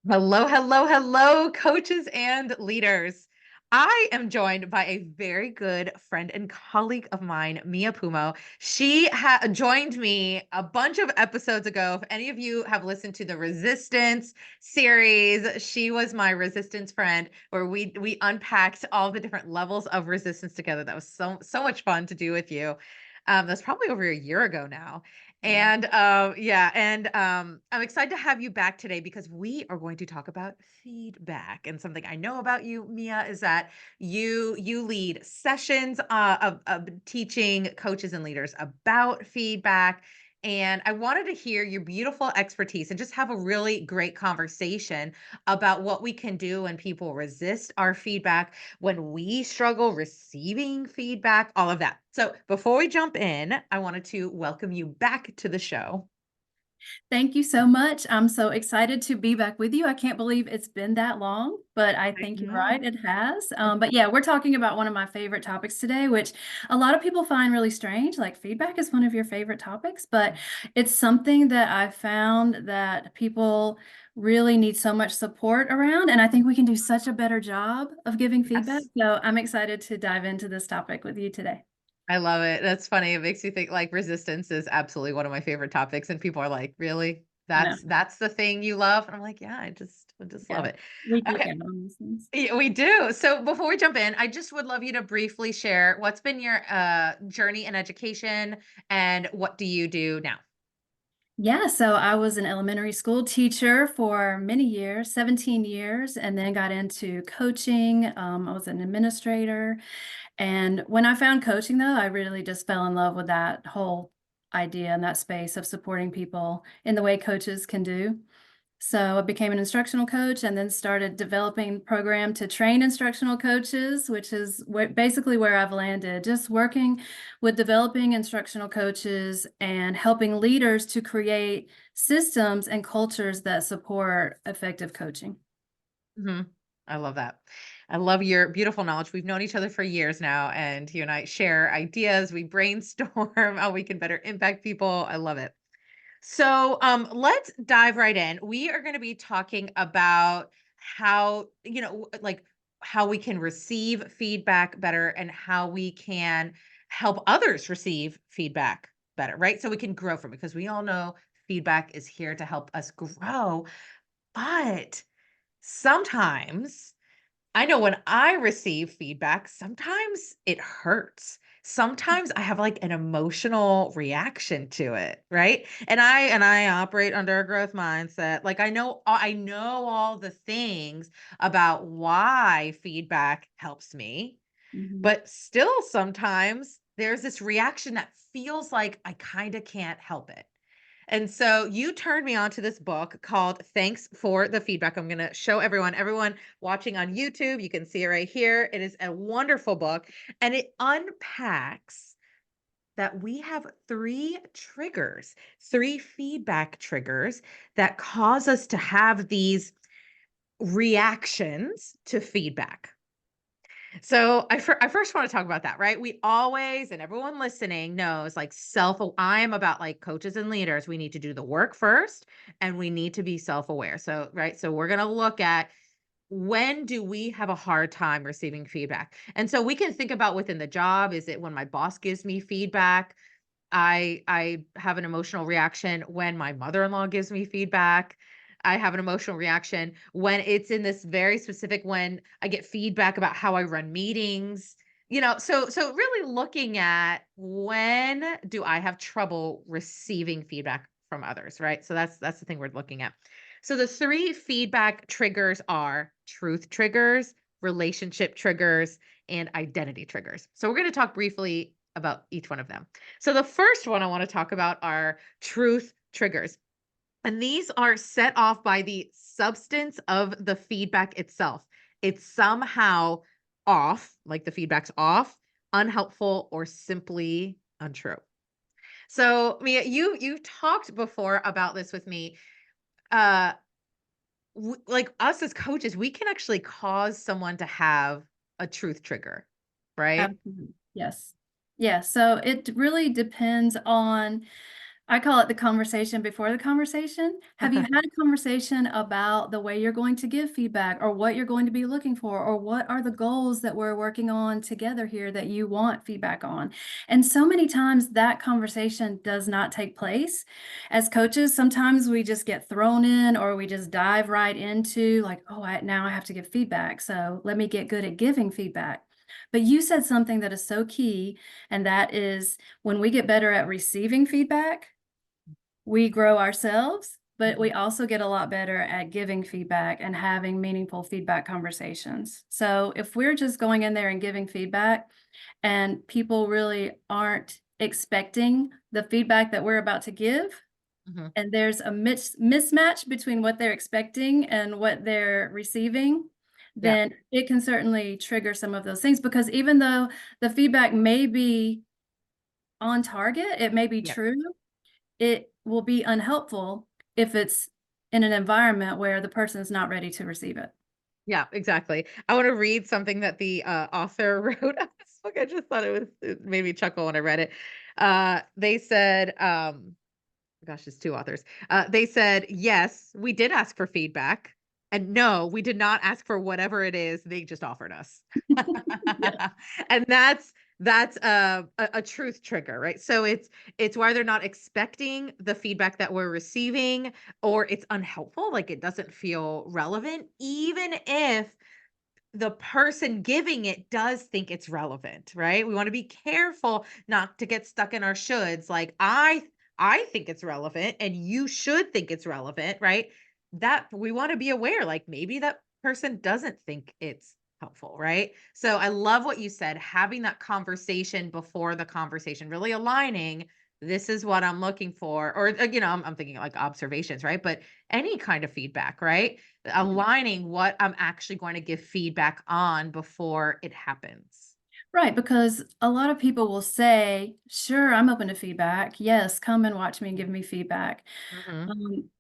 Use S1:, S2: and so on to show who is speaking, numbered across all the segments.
S1: Hello, hello, hello, coaches and leaders. I am joined by a very good friend and colleague of mine, Mia Pumo. She joined me a bunch of episodes ago. If any of you have listened to the Resistance series, she was my resistance friend, where we unpacked all the different levels of resistance together. That was so much fun to do with you. That's probably over a year ago now.
S2: Wow.
S1: I'm excited to have you back today because we are going to talk about feedback. And something I know about you, Mia, is that you lead sessions of teaching coaches and leaders about feedback. And I wanted to hear your beautiful expertise and just have a really great conversation about what we can do when people resist our feedback, when we struggle receiving feedback, all of that. So before we jump in, I wanted to welcome you back to the show.
S2: Thank you so much. I'm so excited to be back with you. I can't believe it's been that long, but I
S1: I
S2: think you're right,
S1: know.
S2: it has. But yeah, we're talking about one of my favorite topics today, which a lot of people find really strange. Like feedback is one of your favorite topics, but it's something that I found that people really need so much support around. And I think we can do such a better job of giving feedback.
S1: Yes.
S2: So I'm excited to dive into this topic with you today.
S1: I love it. That's funny. It makes you think like resistance is absolutely one of my favorite topics. And people are like, really?
S2: I know.
S1: That's the thing you love? And I'm like, yeah, I just love
S2: Yeah.
S1: it.
S2: We geek
S1: Okay.
S2: out on these things.
S1: Yeah, we do. So before we jump in, I just would love you to briefly share what's been your journey in education and what do you do now?
S2: Yeah, so I was an elementary school teacher for many years, 17 years, and then got into coaching. I was an administrator. And when I found coaching, though, I really just fell in love with that whole idea and that space of supporting people in the way coaches can do. So I became an instructional coach and then started developing a program to train instructional coaches, which is basically where I've landed, just working with developing instructional coaches and helping leaders to create systems and cultures that support effective coaching.
S1: Mhm. I love that. I love your beautiful knowledge. We've known each other for years now, and you and I share ideas. We brainstorm how we can better impact people. I love it. So, let's dive right in. We are going to be talking about how, like how we can receive feedback better and how we can help others receive feedback better, right? So we can grow from it because we all know feedback is here to help us grow. But sometimes I know when I receive feedback, sometimes it hurts. Sometimes I have like an emotional reaction to it, right? And I operate under a growth mindset. Like I know all the things about why feedback helps me,
S2: Mhm.
S1: but still sometimes there's this reaction that feels like I kind of can't help it. And so you turned me on to this book called Thanks for the Feedback. I'm going to show everyone watching on YouTube. You can see it right here. It is a wonderful book and it unpacks that we have three feedback triggers that cause us to have these reactions to feedback. So I first want to talk about that, right? We always, and everyone listening knows, like I am about like coaches and leaders. We need to do the work first, and we need to be self aware. So right, so we're gonna look at when do we have a hard time receiving feedback, and so we can think about within the job. Is it when my boss gives me feedback? I have an emotional reaction when my mother-in-law gives me feedback. I have an emotional reaction when it's in this very specific when I get feedback about how I run meetings. So really looking at when do I have trouble receiving feedback from others, right? So that's the thing we're looking at. So the three feedback triggers are truth triggers, relationship triggers, and identity triggers. So we're going to talk briefly about each one of them. So the first one I want to talk about are truth triggers. And these are set off by the substance of the feedback itself. It's somehow off, like the feedback's off, unhelpful, or simply untrue. So Mia, you talked before about this with me. Uh like us as coaches, we can actually cause someone to have a truth trigger, right?
S2: Absolutely. Yes. Yeah. So it really depends on I call it the conversation before the conversation. Have you had a conversation about the way you're going to give feedback or what you're going to be looking for or what are the goals that we're working on together here that you want feedback on? And so many times that conversation does not take place. As coaches, sometimes we just get thrown in or we just dive right into like, oh, now I have to give feedback. So let me get good at giving feedback. But you said something that is so key, and that is when we get better at receiving feedback, we grow ourselves, but we
S1: Mhm,
S2: also get a lot better at giving feedback and having meaningful feedback conversations. So if we're just going in there and giving feedback and people really aren't expecting the feedback that we're about to give,
S1: mhm.
S2: and there's a mismatch between what they're expecting and what they're receiving,
S1: Yeah,
S2: then it can certainly trigger some of those things because even though the feedback may be on target, it may be
S1: yeah.
S2: true, it will be unhelpful if it's in an environment where the person is not ready to receive it.
S1: Yeah, exactly. I wanna read something that the, author wrote on this book. I just thought it made me chuckle when I read it. They said, gosh, it's 2 authors. They said, "Yes, we did ask for feedback, and no, we did not ask for whatever it is they just offered us."
S2: Yeah.
S1: And that's a truth trigger, right? So it's why they're not expecting the feedback that we're receiving, or it's unhelpful, like it doesn't feel relevant, even if the person giving it does think it's relevant, right? We want to be careful not to get stuck in our shoulds. Like I think it's relevant and you should think it's relevant, right? That we want to be aware like maybe that person doesn't think it's helpful, right? So I love what you said, having that conversation before the conversation, really aligning this is what I'm looking for or I'm thinking like observations, right? But any kind of feedback, right? Aligning what I'm actually going to give feedback on before it happens.
S2: Right, because a lot of people will say, "Sure, I'm open to feedback. Yes, come and watch me and give me feedback."
S1: Mhm,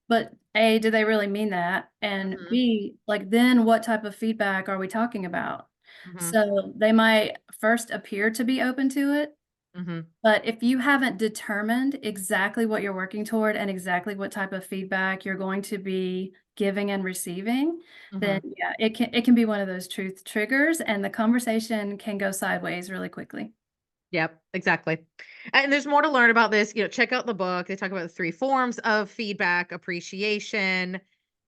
S2: But A, do they really mean that? And
S1: mhm,
S2: B, like, then what type of feedback are we talking about?
S1: mhm,
S2: So they might first appear to be open to it,
S1: mhm,
S2: but if you haven't determined exactly what you're working toward and exactly what type of feedback you're going to be giving and receiving, then
S1: mhm.
S2: yeah, it can be one of those truth triggers and the conversation can go sideways really quickly.
S1: Yep, exactly. And there's more to learn about this. Check out the book. They talk about the 3 forms of feedback, appreciation,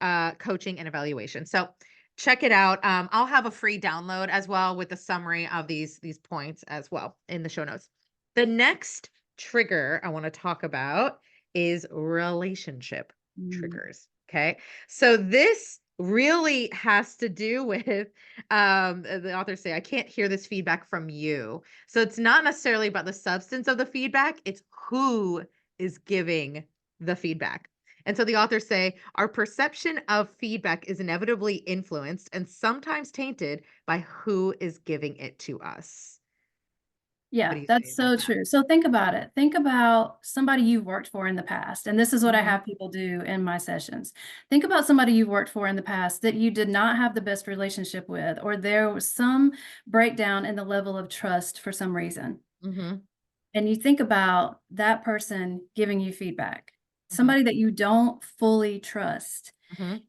S1: coaching, and evaluation. So check it out. I'll have a free download as well with the summary of these points as well in the show notes. The next trigger I want to talk about is relationship
S2: Mm.
S1: triggers. Okay. So this really has to do with the authors say, I can't hear this feedback from you. So it's not necessarily about the substance of the feedback, it's who is giving the feedback. And so the authors say our perception of feedback is inevitably influenced and sometimes tainted by who is giving it to us. What
S2: Yeah,
S1: do you say
S2: that's
S1: about
S2: so
S1: that?
S2: true. So think about it. Think about somebody you've worked for in the past, and this is what I
S1: Mhm,
S2: have people do in my sessions. Think about somebody you've worked for in the past that you did not have the best relationship with, or there was some breakdown in the level of trust for some reason.
S1: mhm,
S2: And you think about that person giving you feedback,
S1: mhm,
S2: somebody that you don't fully trust.
S1: mhm,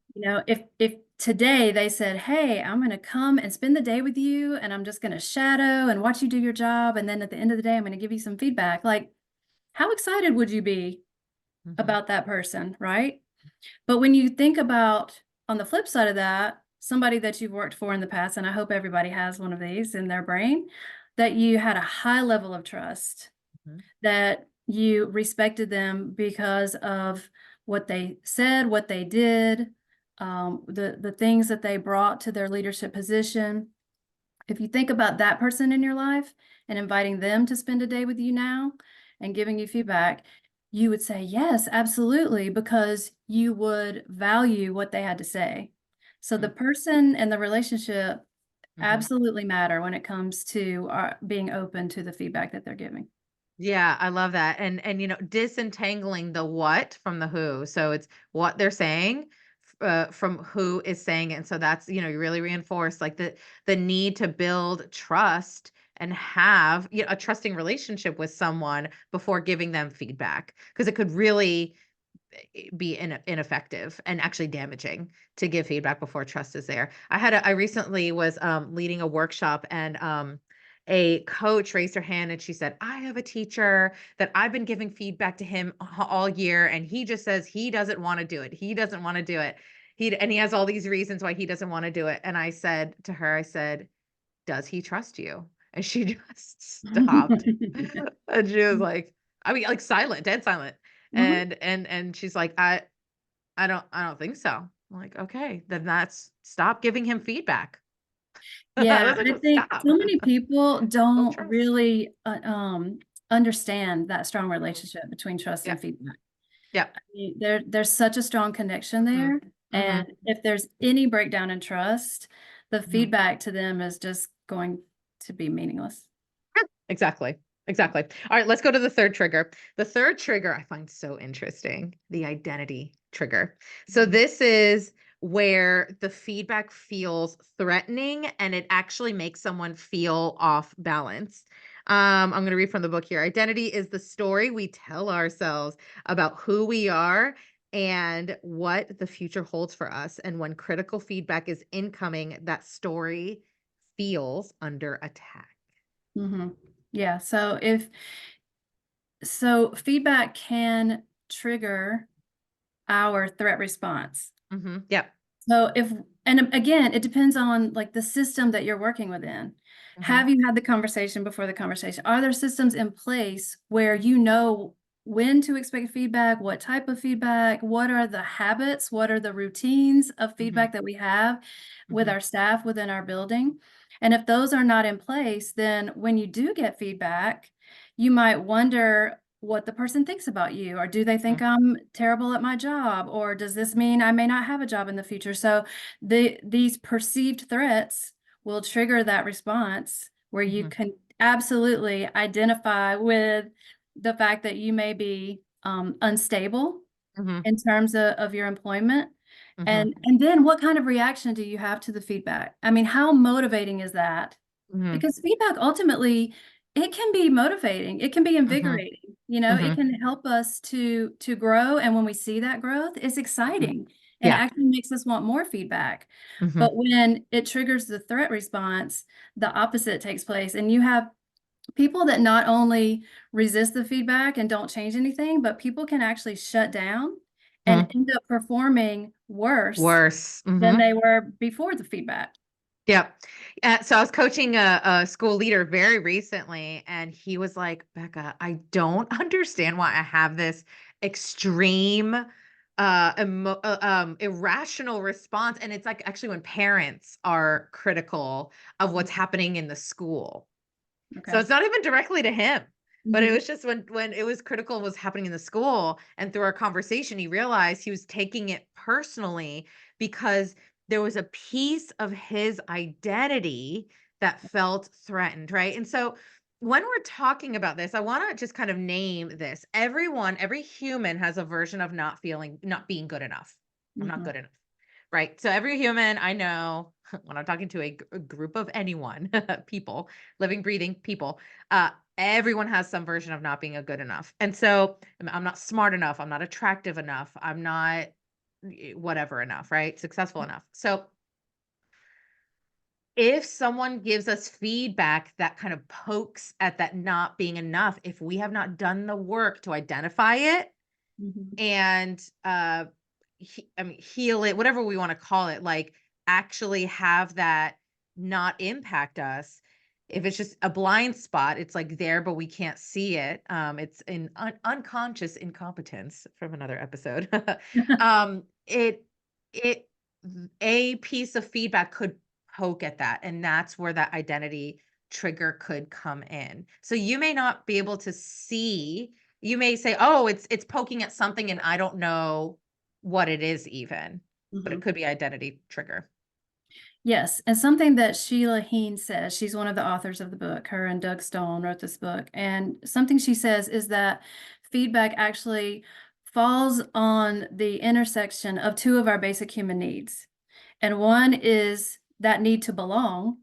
S2: If today they said, "Hey, I'm gonna come and spend the day with you, and I'm just gonna shadow and watch you do your job, and then at the end of the day, I'm gonna give you some feedback," like, how excited would you be
S1: mhm,
S2: about that person, right? But when you think about on the flip side of that, somebody that you've worked for in the past, and I hope everybody has one of these in their brain, that you had a high level of trust,
S1: mhm,
S2: that you respected them because of what they said, what they did, the things that they brought to their leadership position. If you think about that person in your life and inviting them to spend a day with you now and giving you feedback, you would say, yes, absolutely, because you would value what they had to say. So the
S1: mhm,
S2: person and the relationship
S1: mhm.
S2: absolutely matter when it comes to being open to the feedback that they're giving.
S1: Yeah, I love that. And disentangling the what from the who. So it's what they're saying from who is saying it. And so that's, you really reinforce like the need to build trust and have, you know, a trusting relationship with someone before giving them feedback, because it could really be ineffective and actually damaging to give feedback before trust is there. I recently was leading a workshop, and a coach raised her hand and she said, I have a teacher that I've been giving feedback to him all year, and he just says he doesn't want to do it. He doesn't want to do it. He has all these reasons why he doesn't want to do it. And I said to her, I said, does he trust you? And she just stopped. And she was like, I mean, like silent, dead silent.
S2: Mhm.
S1: And she's like, I don't think so. I'm like, okay, then that's stop giving him feedback.
S2: Yeah,
S1: That's like,
S2: I
S1: "Oh,
S2: think
S1: stop.
S2: so many people
S1: Build
S2: don't
S1: trust."
S2: really, understand that strong
S1: Mhm.
S2: relationship between trust
S1: Yeah.
S2: and feedback.
S1: Yeah.
S2: There's such a strong connection
S1: Mhm.
S2: there, and
S1: Mhm.
S2: if there's any breakdown in trust, the
S1: Mhm.
S2: feedback to them is just going to be meaningless.
S1: Exactly. Exactly. All right, let's go to the third trigger. The third trigger I find so interesting, the identity trigger. So
S2: Mhm.
S1: this is where the feedback feels threatening and it actually makes someone feel off balance. I'm going to read from the book here. Identity is the story we tell ourselves about who we are and what the future holds for us. And when critical feedback is incoming, that story feels under attack.
S2: Mhm. Yeah, so feedback can trigger our threat response.
S1: Yep.
S2: So if and again, it depends on like the system that you're working within.
S1: Mhm.
S2: Have you had the conversation before the conversation? Are there systems in place where you know when to expect feedback, what type of feedback, what are the habits, what are the routines of
S1: Mhm.
S2: feedback that we have with
S1: Mhm.
S2: our staff within our building? And if those are not in place, then when you do get feedback, you might wonder what the person thinks about you, or do they think
S1: Mhm.
S2: I'm terrible at my job, or does this mean I may not have a job in the future? So these perceived threats will trigger that response where you
S1: Mhm.
S2: can absolutely identify with the fact that you may be unstable
S1: Mhm.
S2: in terms of your employment.
S1: Mhm.
S2: And then what kind of reaction do you have to the feedback? I mean, how motivating is that?
S1: Mhm.
S2: Because feedback ultimately, it can be motivating, it can be
S1: Mhm.
S2: invigorating, it
S1: Mhm.
S2: can help us to grow, and when we see that growth, it's
S1: Mhm.
S2: exciting, and it
S1: Yeah.
S2: actually makes us want more feedback.
S1: Mhm.
S2: But when it triggers the threat response, the opposite takes place, and you have people that not only resist the feedback and don't change anything, but people can actually shut down and
S1: Mhm.
S2: end up performing worse
S1: Worse.
S2: than
S1: Mhm.
S2: they were before the feedback.
S1: Yep. So I was coaching a school leader very recently, and he was like, Becca, I don't understand why I have this extreme, irrational response. And it's like actually when parents are critical of what's
S2: Mhm.
S1: happening in the school. So
S2: Okay.
S1: it's not even directly to him, but it
S2: Mhm.
S1: was just when it was critical of what's happening in the school, and through our conversation, he realized he was taking it personally because there was a piece of his identity that felt threatened, right? And so when we're talking about this, I want to just kind of name this. Every human has a version of not being good enough. I'm not
S2: Mhm.
S1: good enough. Right. So every human I know, when I'm talking to a group of anyone, people, living, breathing people, uh, everyone has some version of not being a good enough. And so I'm not smart enough. I'm not attractive enough. I'm not whatever enough, right? Successful enough. So if someone gives us feedback that kind of pokes at that not being enough, if we have not done the work to identify it,
S2: Mhm.
S1: and I mean, heal it, whatever we want to call it, like actually have that not impact us. If it's just a blind spot, it's like there, but we can't see it. It's an unconscious incompetence from another episode. It it a piece of feedback could poke at that, and that's where that identity trigger could come in. So you may not be able to see, you may say, "Oh, it's poking at something and I don't know what it is even," but it
S2: Mhm.
S1: could be identity trigger.
S2: Yes, and something that Sheila Heen says, she's one of the authors of the book, her and Doug Stone wrote this book, and something she says is that feedback actually falls on the intersection of two of our basic human needs. And one is that need to belong,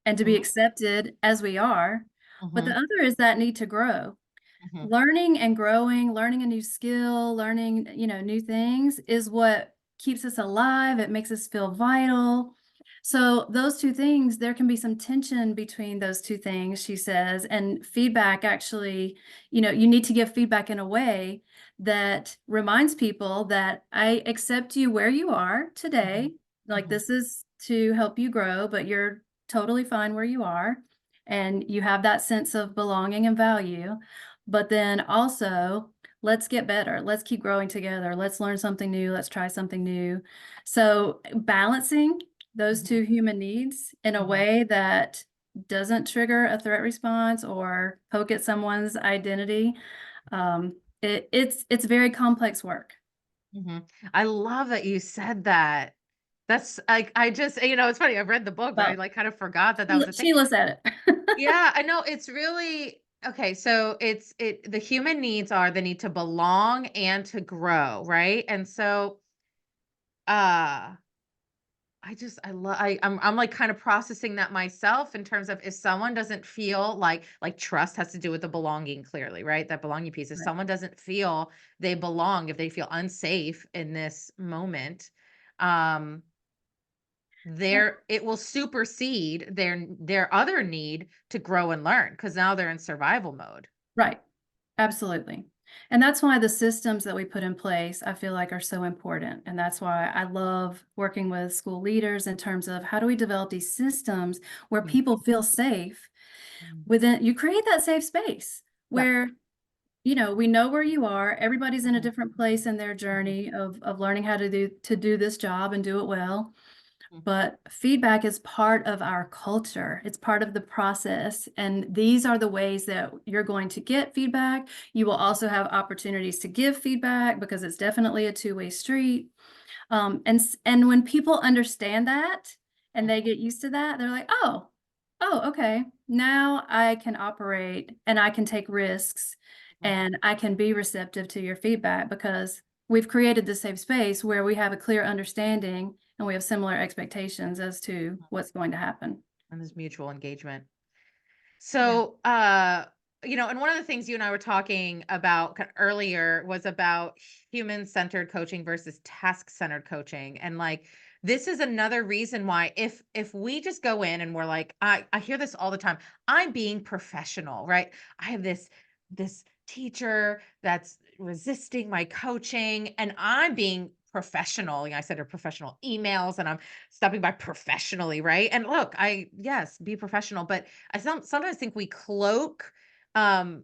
S2: and to be
S1: Mhm.
S2: accepted as we are. But the
S1: Mhm.
S2: other is that need to grow.
S1: Mhm.
S2: Learning and growing, learning a new skill, learning, new things is what keeps us alive. It makes us feel vital. So those two things, there can be some tension between those two things, she says, and feedback actually, you need to give feedback in a way that reminds people that I accept you where you are
S1: Mhm.
S2: today. Like
S1: Mhm.
S2: this is to help you grow, but you're totally fine where you are. And you have that sense of belonging and value. But then also, let's get better. Let's keep growing together. Let's learn something new. Let's try something new. So, balancing those
S1: Mhm.
S2: two human needs in a
S1: Mhm.
S2: way that doesn't trigger a threat response or poke at someone's identity, it's very complex work.
S1: Mhm. I love that you said that. That's like, I just, it's funny. I've read the book, but I
S2: Well,
S1: like kind of forgot that that was a thing.
S2: Sheila said it.
S1: Yeah, I know. It's really okay. So the human needs are the need to belong and to grow, right? And so, uh, I'm like kind of processing that myself in terms of if someone doesn't feel like trust has to do with the belonging clearly, right? That belonging piece. If
S2: Right.
S1: someone doesn't feel they belong, if they feel unsafe in this moment, um,
S2: Right.
S1: it will supersede their other need to grow and learn because now they're in survival mode.
S2: Right. Absolutely. And that's why the systems that we put in place, I feel like are so important. And that's why I love working with school leaders in terms of how do we develop these systems where
S1: Mhm.
S2: people feel safe
S1: Mhm.
S2: within you create that safe space
S1: Yep.
S2: where, we know where you are. Everybody's in a
S1: Mhm.
S2: different place in their
S1: Mhm.
S2: journey of learning how to do this job and do it well.
S1: Mhm.
S2: But feedback is part of our culture. It's part of the process. And these are the ways that you're going to get feedback. You will also have opportunities to give feedback because it's definitely a two-way street. And when people understand that and they get used to that, they're like, oh, okay. Now I can operate and I can take risks
S1: Mhm.
S2: and I can be receptive to your feedback because we've created this safe space where we have a clear understanding and we have similar expectations as to what's going to happen.
S1: And there's mutual engagement.
S2: Yeah.
S1: So, and one of the things you and I were talking about earlier was about human-centered coaching versus task-centered coaching. And like, this is another reason why if we just go in and we're like, I hear this all the time. I'm being professional, right? I have this teacher that's resisting my coaching and I'm being professional. I send her professional emails and I'm stopping by professionally, right? And look, yes, be professional, but sometimes think we cloak um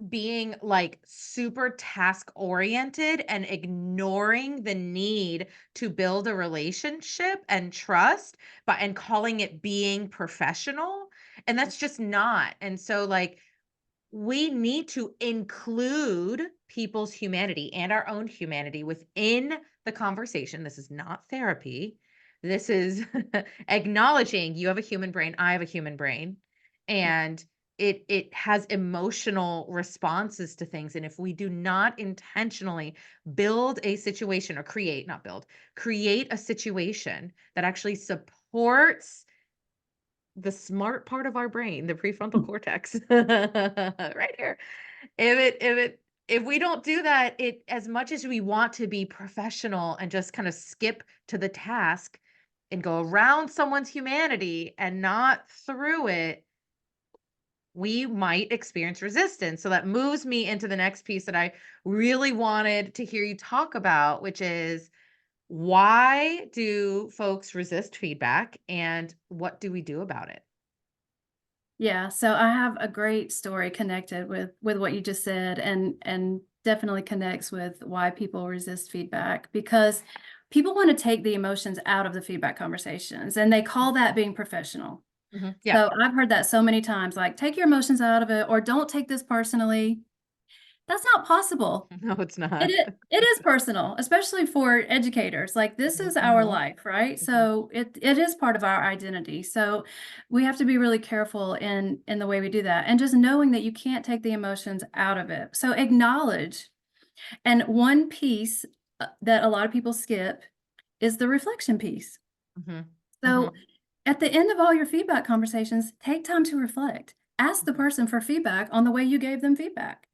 S1: being like super task oriented and ignoring the need to build a relationship and trust, but and calling it being professional. And that's just not. And so like we need to include people's humanity and our own humanity within the conversation. This is not therapy. This is acknowledging you have a human brain, I have a human brain,
S2: Yeah.
S1: and it has emotional responses to things. And if we do not intentionally build a situation or not build, create a situation that actually supports the smart part of our brain, the prefrontal cortex, right here. If we don't do that, it as much as we want to be professional and just kind of skip to the task and go around someone's humanity and not through it, we might experience resistance. So that moves me into the next piece that I really wanted to hear you talk about, which is why do folks resist feedback and what do we do about it?
S2: Yeah, so I have a great story connected with what you just said and definitely connects with why people resist feedback because people want to take the emotions out of the feedback conversations and they call that being professional.
S1: Mhm. Yeah.
S2: So I've heard that so many times like take your emotions out of it or don't take this personally. That's not possible.
S1: No, it's
S2: It
S1: not.
S2: it is personal, especially for educators, like, this
S1: Mhm,
S2: is our
S1: mhm,
S2: life, right?
S1: mhm,
S2: So, it is part of our identity, so we have to be really careful in the way we do that, and just knowing that you can't take the emotions out of it. So, acknowledge, and one piece, that a lot of people skip is the reflection piece.
S1: mhm,
S2: So,
S1: mhm,
S2: At the end of all your feedback conversations, take time to reflect. Ask the
S1: Mhm.
S2: person for feedback on the way you gave them feedback.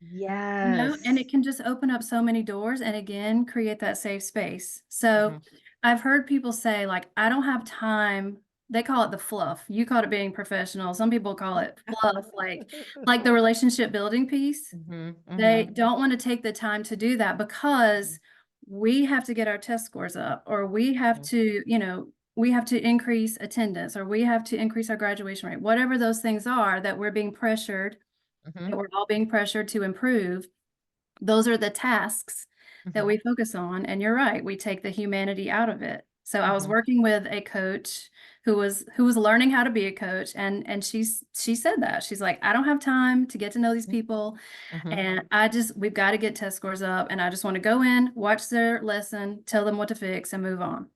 S2: And it
S1: Yes.
S2: can just open up so many doors and again, create that safe space. So
S1: Mhm.
S2: I've heard people say, like, I don't have time. They call it the fluff. You call it being professional. Some people call it fluff, like the relationship building piece.
S1: Mhm,
S2: They
S1: mhm,
S2: don't want to take the time to do that
S1: mhm,
S2: because we have to get our test scores up, or we have
S1: mhm,
S2: to, we have to increase attendance, or we have to increase our graduation rate, whatever those things are that we're being pressured, that
S1: mhm,
S2: we're all being pressured to improve. Those are the tasks that
S1: mhm,
S2: we focus on, and you're right, we take the humanity out of it. So I was
S1: mhm,
S2: working with a coach who was learning how to be a coach, and she said that. She's like, "I don't have time to get to know these
S1: mhm,
S2: people,
S1: mhm.
S2: and we've got to get test scores up, and I just want to go in, watch their lesson, tell them what to fix, and move on."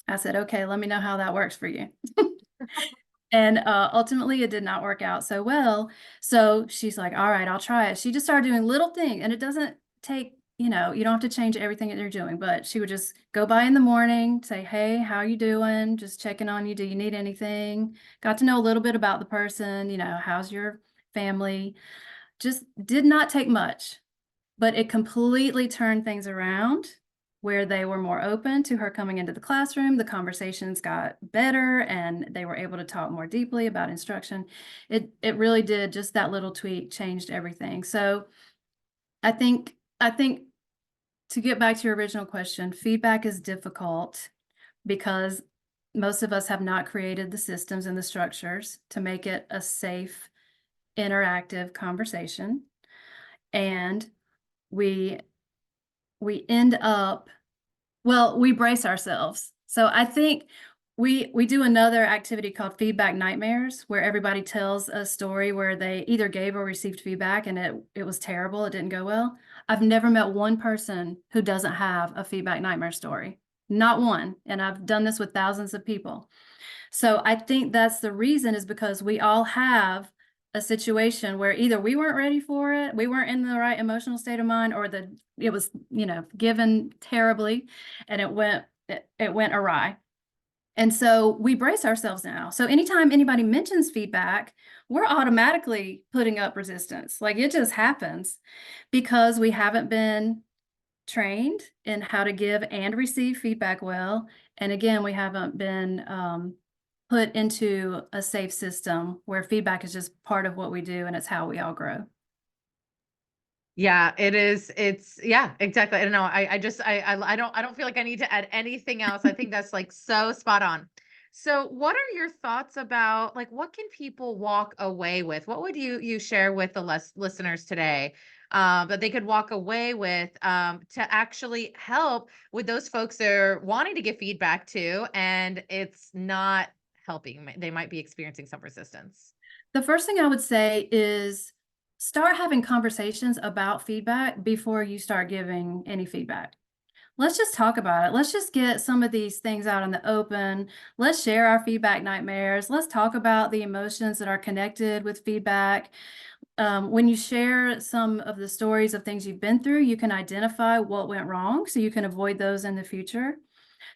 S2: I said, "Okay, let me know how that works for you." And, ultimately, it did not work out so well. So she's like, "All right, I'll try it." She just started doing little things, and it doesn't take, you don't have to change everything that you're doing, but she would just go by in the morning, say, "Hey, how you doing? Just checking on you. Do you need anything?" Got to know a little bit about the person, how's your family? Just did not take much. But it completely turned things around where they were more open to her coming into the classroom, the conversations got better, and they were able to talk more deeply about instruction. It really did, just that little tweak changed everything. So, I think to get back to your original question, feedback is difficult because most of us have not created the systems and the structures to make it a safe, interactive conversation, and we we end up well, we brace ourselves. So I think we do another activity called feedback nightmares, where everybody tells a story where they either gave or received feedback and it was terrible, it didn't go well. I've never met one person who doesn't have a feedback nightmare story. Not one, and I've done this with thousands of people. So I think that's the reason, is because we all have a situation where either we weren't ready for it, we weren't in the right emotional state of mind, or it was, given terribly and it went awry. And so we brace ourselves now. So anytime anybody mentions feedback, we're automatically putting up resistance. Like, it just happens because we haven't been trained in how to give and receive feedback well. And again, we haven't been put into a safe system where feedback is just part of what we do and it's how we all grow.
S1: Yeah, it is. It's yeah, exactly. I don't know. I just I don't feel like I need to add anything else. I think that's like so spot on. So, what are your thoughts about like what can people walk away with? What would you share with the listeners today that they could walk away with to actually help with those folks they're wanting to give feedback to, and it's not helping. They might be experiencing some resistance.
S2: The first thing I would say is start having conversations about feedback before you start giving any feedback. Let's just talk about it. Let's just get some of these things out in the open. Let's share our feedback nightmares. Let's talk about the emotions that are connected with feedback. When you share some of the stories of things you've been through, you can identify what went wrong so you can avoid those in the future.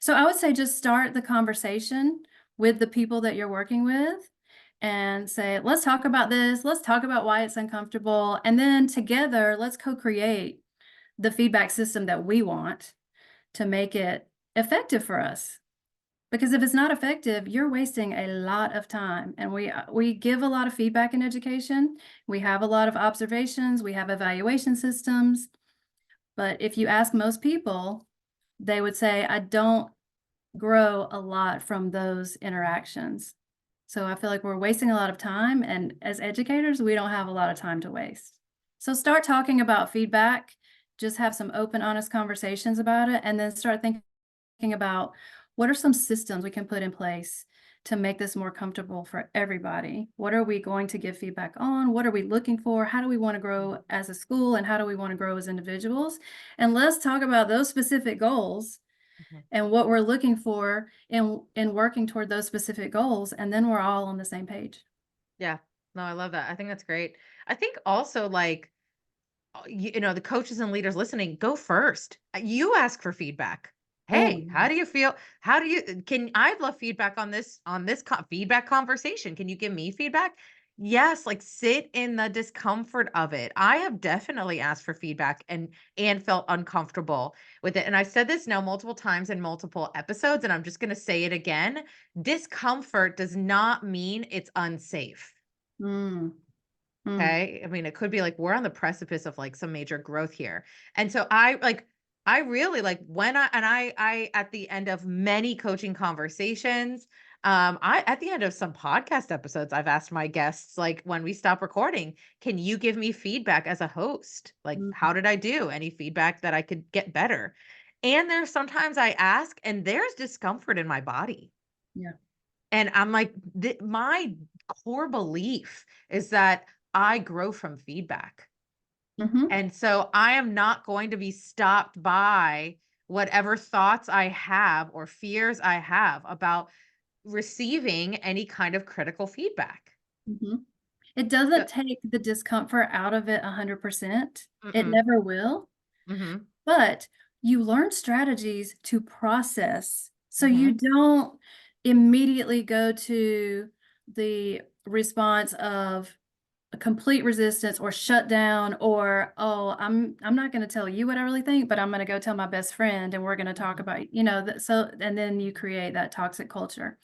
S2: So I would say just start the conversation with the people that you're working with and say, let's talk about this. Let's talk about why it's uncomfortable. And then together, let's co create the feedback system that we want to make it effective for us. Because if it's not effective, you're wasting a lot of time. And we give a lot of feedback in education. We have a lot of observations. We have evaluation systems. But if you ask most people, they would say, I don't grow a lot from those interactions. So I feel like we're wasting a lot of time. And as educators, we don't have a lot of time to waste. So start talking about feedback. Just have some open, honest conversations about it. And then start thinking about what are some systems we can put in place to make this more comfortable for everybody. What are we going to give feedback on? What are we looking for? How do we want to grow as a school, and how do we want to grow as individuals? And let's talk about those specific goals
S1: Mhm.
S2: and what we're looking for in working toward those specific goals, and then we're all on the same page.
S1: Yeah. No, I love that. I think that's great. I think also like the coaches and leaders listening, go first. You ask for feedback.
S2: Oh,
S1: Hey, how do you feel? How do you can I'd love feedback on this feedback conversation. Can you give me feedback? Yes, like sit in the discomfort of it. I have definitely asked for feedback and felt uncomfortable with it. And I've said this now multiple times in multiple episodes, and I'm just going to say it again. Discomfort does not mean it's unsafe.
S2: mm, mm,
S1: Okay. I mean, it could be like we're on the precipice of like some major growth here. And so I really like when I at the end of many coaching conversations, I at the end of some podcast episodes, I've asked my guests, like when we stop recording, can you give me feedback as a host? Like,
S2: mm,
S1: how did I do? Any feedback that I could get better? And there's sometimes I ask and there's discomfort in my body.
S2: yeah.
S1: And I'm like, my core belief is that I grow from feedback.
S2: Mhm,
S1: And so I am not going to be stopped by whatever thoughts I have or fears I have about receiving any kind of critical feedback.
S2: mhm. It
S1: So,
S2: doesn't take the discomfort out of it 100%. It
S1: mm-mm,
S2: never will,
S1: mm-hmm,
S2: but you learn strategies to process so you
S1: mm-hmm,
S2: don't immediately go to the response of a complete resistance or shut down or, "Oh, I'm not gonna tell you what I really think, but I'm gonna go tell my best friend, and we're gonna talk
S1: mm-hmm,
S2: about," that so and then you create that toxic culture.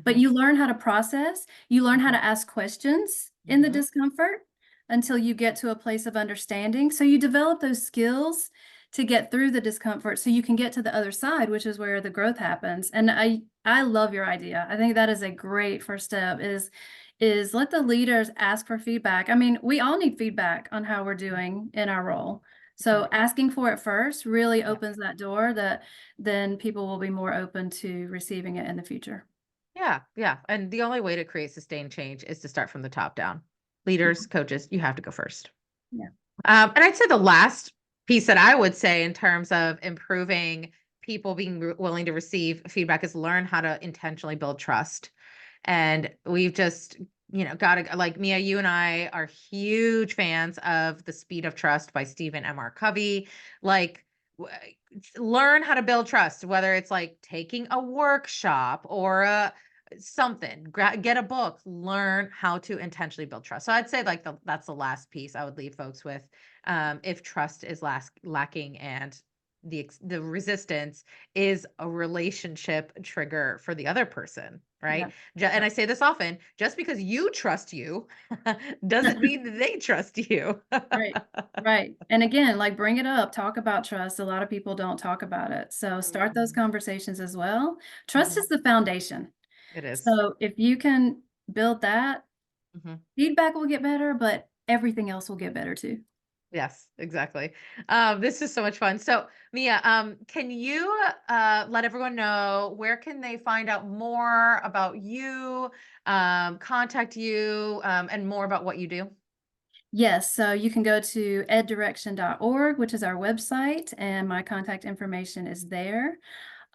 S2: But
S1: mm-hmm,
S2: you learn how to process, you learn how
S1: mm-hmm,
S2: to ask questions in the
S1: mm-hmm.
S2: discomfort until you get to a place of understanding. So you develop those skills to get through the discomfort so you can get to the other side, which is where the growth happens. And I love your idea. I think that is a great first step is let the leaders ask for feedback. I mean, we all need feedback on how we're doing in our role.
S1: Mhm.
S2: So asking for it first really
S1: Yeah.
S2: opens that door that then people will be more open to receiving it in the future.
S1: Yeah. Yeah. And the only way to create sustained change is to start from the top down. Leaders,
S2: Mhm.
S1: coaches, you have to go first.
S2: Yeah.
S1: And I'd say the last piece that I would say in terms of improving people being willing to receive feedback is learn how to intentionally build trust. And we've just, got to, like Mia, you and I are huge fans of The Speed of Trust by Stephen M. R. Covey. Like, learn how to build trust, whether it's like taking a workshop or something, get a book, learn how to intentionally build trust. So I'd say like that's the last piece I would leave folks with. If trust is lacking and the resistance is a relationship trigger for the other person, right?
S2: Yeah.
S1: And I say this often, just because you trust you doesn't mean that they trust you.
S2: Right. Right. And again, like bring it up, talk about trust. A lot of people don't talk about it. So start those
S1: Mhm,
S2: conversations as well. Trust
S1: mhm.
S2: is the foundation.
S1: It is.
S2: So if you can build that,
S1: Mhm.
S2: feedback will get better, but everything else will get better too.
S1: Yes, exactly. This is so much fun. So, Mia, can you let everyone know where can they find out more about you, contact you, and more about what you do?
S2: Yes, so you can go to eddirection.org, which is our website, and my contact information is there.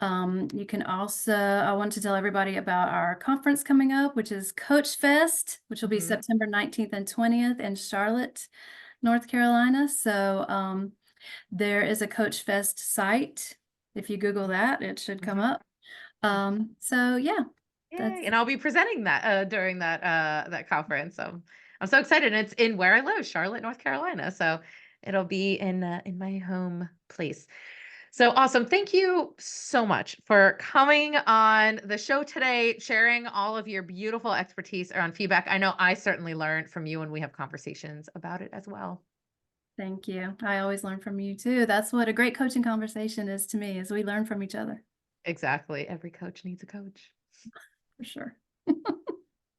S2: You can also, I want to tell everybody about our conference coming up, which is Coach Fest, which will be
S1: Hmm.
S2: September 19th and 20th in Charlotte, North Carolina. So there is a Coach Fest site. If you Google that, it should come
S1: Hmm.
S2: up. So yeah,
S1: Yay!
S2: that's
S1: And I'll be presenting that during that conference. So I'm so excited. And it's in where I live, Charlotte, North Carolina. So it'll be in my home place. So awesome. Thank you so much for coming on the show today, sharing all of your beautiful expertise around feedback. I know I certainly learned from you when we have conversations about it as well.
S2: thank you. I always learn from you too. That's what a great coaching conversation is to me, is we learn from each other
S1: Exactly. Every coach needs a coach.
S2: for sure.